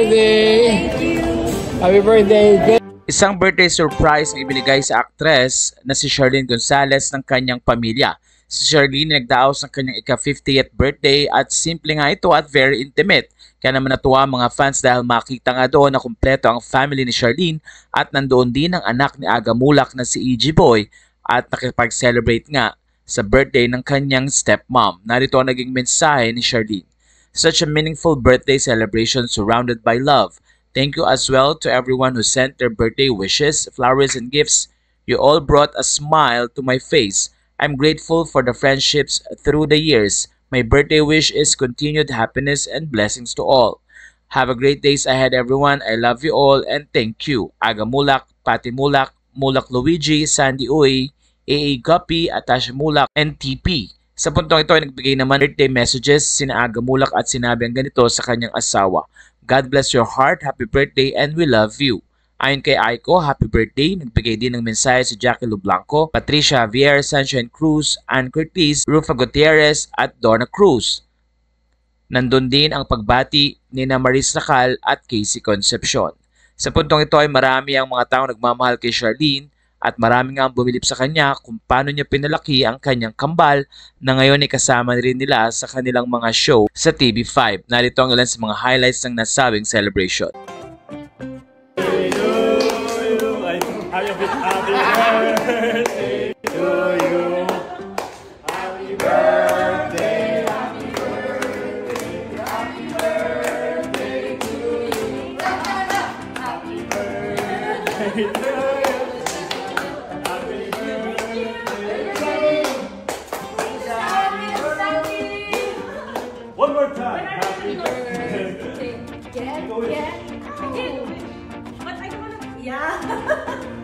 birthday! Thank you. Happy birthday! Isang birthday surprise ang ibinigay sa aktres na si Sherlyn Gonzalez ng kanyang pamilya. Si Sherlyn nagdaos ng kanyang ika-50th birthday at simple nga ito at very intimate. Kaya naman natuwa ang mga fans dahil makita nga doon na kumpleto ang family ni Sherlyn at nandoon din ang anak ni Aga Mulak na si EG Boy at nakipag-celebrate nga sa birthday ng kanyang stepmom. Narito ang naging mensahe ni Sherlyn. Such a meaningful birthday celebration surrounded by love. Thank you as well to everyone who sent their birthday wishes, flowers, and gifts. You all brought a smile to my face. I'm grateful for the friendships through the years. My birthday wish is continued happiness and blessings to all. Have a great days ahead, everyone. I love you all and thank you. Aga Mulak, Pati Mulak, Mulak Luigi, Sandy Uy, AA Guppy, Atasha Mulak, and TP. Sa puntong ito ay nagbigay naman birthday messages sina Aga Mulak at sinabi ang ganito sa kanyang asawa. God bless your heart, happy birthday, and we love you. Ayon kay Aiko, happy birthday. Nagbigay din ng mensahe si Jackie Lublanco, Patricia Javier, Sunshine Cruz, Ann Curtis, Rufa Gutierrez, at Donna Cruz. Nandun din ang pagbati ni Maris Nacal at Casey Concepcion. Sa puntong ito ay marami ang mga taong nagmamahal kay Sherlyn at marami nga ang bumilip sa kanya kung paano niya pinalaki ang kanyang kambal na ngayon ay kasama rin nila sa kanilang mga show sa TV5. Narito ang ilan sa mga highlights ng nasabing celebration. One more time. Happy birthday. But I don't want to. Yeah.